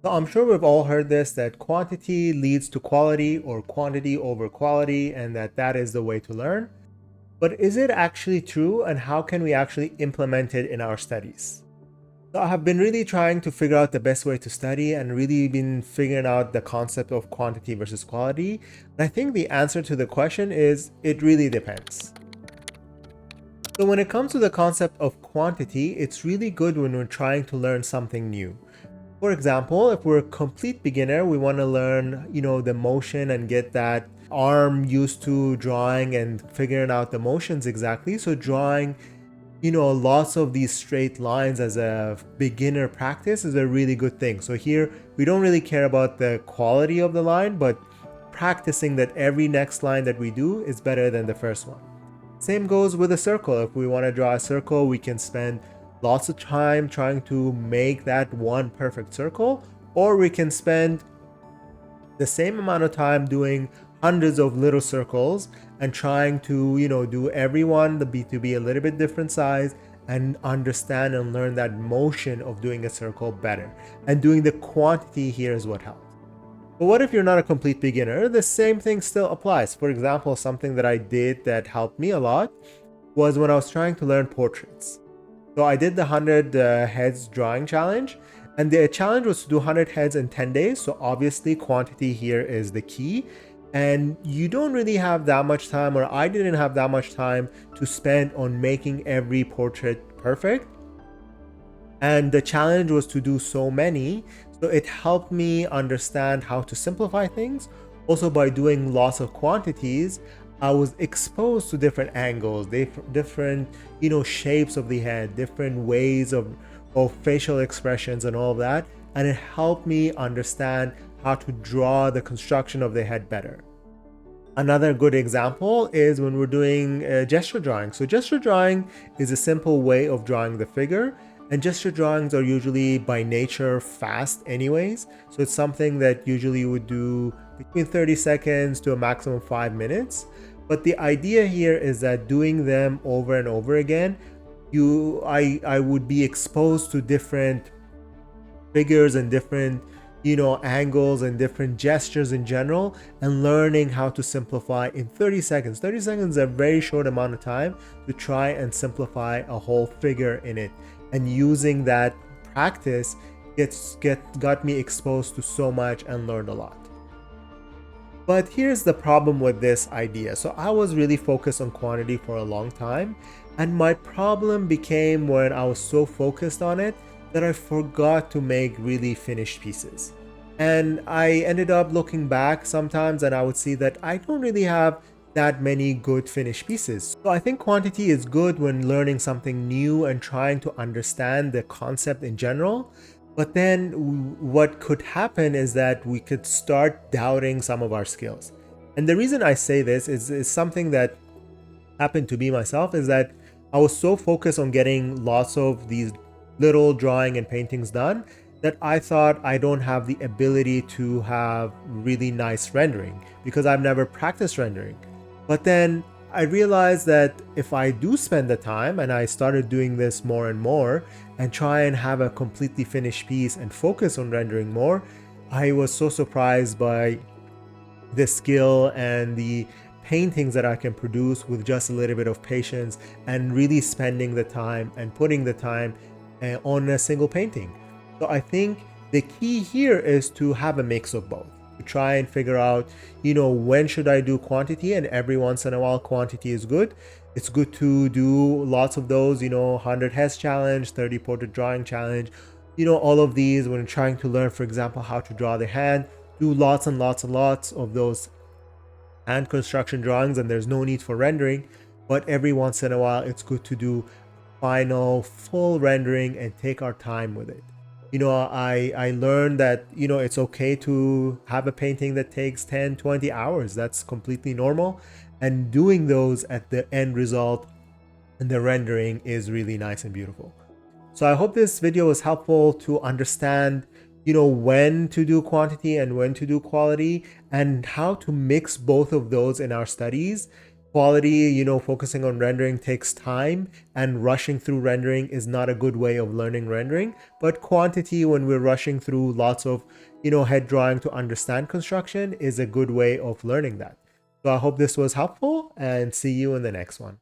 So I'm sure we've all heard this, that quantity leads to quality or quantity over quality, and that is the way to learn. But is it actually true, and how can we actually implement it in our studies? So I have been really trying to figure out the best way to study and really been figuring out the concept of quantity versus quality. And I think the answer to the question is it really depends. So when it comes to the concept of quantity, it's really good when we're trying to learn something new. For example, if we're a complete beginner, we want to learn, the motion and get that arm used to drawing and figuring out the motions exactly. So drawing, lots of these straight lines as a beginner practice is a really good thing. So here we don't really care about the quality of the line, but practicing that every next line that we do is better than the first one. Same goes with a circle. If we want to draw a circle, we can spend lots of time trying to make that one perfect circle, or we can spend the same amount of time doing hundreds of little circles and trying to, do every one to be a little bit different size and understand and learn that motion of doing a circle better. And doing the quantity here is what helps. But what if you're not a complete beginner? The same thing still applies. For example, something that I did that helped me a lot was when I was trying to learn portraits. So I did the 100 heads drawing challenge, and the challenge was to do 100 heads in 10 days. So obviously, quantity here is the key. And you don't really have that much time, or I didn't have that much time to spend on making every portrait perfect. And the challenge was to do so many. So it helped me understand how to simplify things. Also, by doing lots of quantities, I was exposed to different angles, different, shapes of the head, different ways of facial expressions and all of that. And it helped me understand how to draw the construction of the head better. Another good example is when we're doing gesture drawing. So gesture drawing is a simple way of drawing the figure, and gesture drawings are usually by nature fast anyways. So it's something that usually you would do between 30 seconds to a maximum 5 minutes. But the idea here is that doing them over and over again, I would be exposed to different figures and different angles and different gestures in general, and learning how to simplify in 30 seconds. 30 seconds is a very short amount of time to try and simplify a whole figure in it, and using that practice got me exposed to so much and learned a lot. But here's the problem with this idea. So I was really focused on quantity for a long time, and my problem became when I was so focused on it that I forgot to make really finished pieces. And I ended up looking back sometimes and I would see that I don't really have that many good finished pieces. So I think quantity is good when learning something new and trying to understand the concept in general. But then what could happen is that we could start doubting some of our skills. And the reason I say this is something that happened to me myself, is that I was so focused on getting lots of these little drawing and paintings done that I thought I don't have the ability to have really nice rendering because I've never practiced rendering. But then I realized that if I do spend the time, and I started doing this more and more and try and have a completely finished piece and focus on rendering more, I was so surprised by the skill and the paintings that I can produce with just a little bit of patience and really spending the time and putting the time on a single painting. So I think the key here is to have a mix of both, to try and figure out, when should I do quantity, and every once in a while quantity is good. It's good to do lots of those, 100 heads challenge, 30 portrait drawing challenge, all of these when trying to learn, for example, how to draw the hand. Do lots and lots and lots of those hand construction drawings, and there's no need for rendering. But every once in a while it's good to do final full rendering and take our time with it. I learned that it's okay to have a painting that takes 10-20 hours. That's completely normal, and doing those at the end result and the rendering is really nice and beautiful. So I hope this video was helpful to understand when to do quantity and when to do quality, and how to mix both of those in our studies Quality, focusing on rendering takes time, and rushing through rendering is not a good way of learning rendering. But quantity, when we're rushing through lots of, head drawing to understand construction, is a good way of learning that. So I hope this was helpful, and see you in the next one.